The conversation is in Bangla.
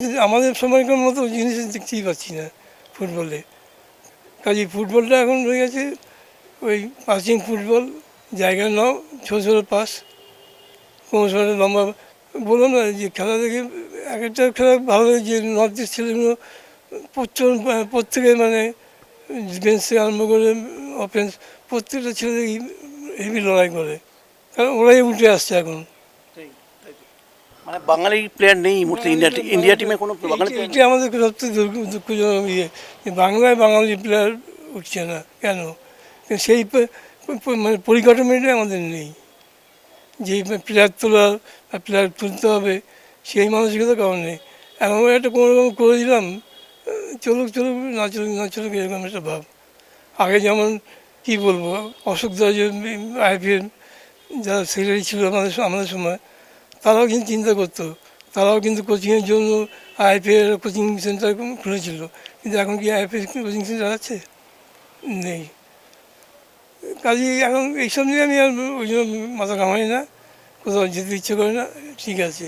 আমাদের সময়কার মতো জিনিস দেখতেই পাচ্ছি না ফুটবলে। কাজে ফুটবলটা এখন হয়ে গেছে ওই পাসিং ফুটবল, জায়গা নাও, ছোটো ছোটো পাস, কোনো সময় লম্বা। বললো না যে খেলা দেখে এক একটা খেলা ভালো লাগে, যে নর্থ ইস্ট ছেলেগুলো প্রত্যেকে মানে ডিফেন্স থেকে আরম্ভ করে অফেন্স, প্রত্যেকটা ছেলে হেভি লড়াই করে, কারণ ওরাই উঠে আসছে এখন। মানে বাঙালি প্লেয়ার নেই এই মুহূর্তে ইন্ডিয়া টিমে কোনো বাঙালি প্লেয়ার এটা আমাদের সবচেয়ে দুঃখজনক ইয়ে, যে বাংলায় বাঙালি প্লেয়ার উঠছে না কেন? সেই মানে পরিকাঠামোটাই আমাদের নেই, যে প্লেয়ার তোলার বা প্লেয়ার তুলতে হবে সেই মানসিকতা কারণ নেই। এখন একটা কোনো রকম করে দিলাম, চলুক চলুক, না চলুক না চলুক, এরকম একটা ভাব। আগে যেমন কী বলবো, অশোক দা যে আইপিএল যারা সেক্রেটারি ছিল আমাদের সময়, তারাও কিন্তু চিন্তা করতো, তারাও কিন্তু কোচিংয়ের জন্য আইপিএল কোচিং সেন্টার খুলেছিল। কিন্তু এখন কি আইপিএল কোচিং সেন্টার আছে? নেই। কাজেই এখন এইসব নিয়ে আমি আর ওই জন্য মাথা ঘামাই না, কোথাও যেতে ইচ্ছে করে না। ঠিক আছে।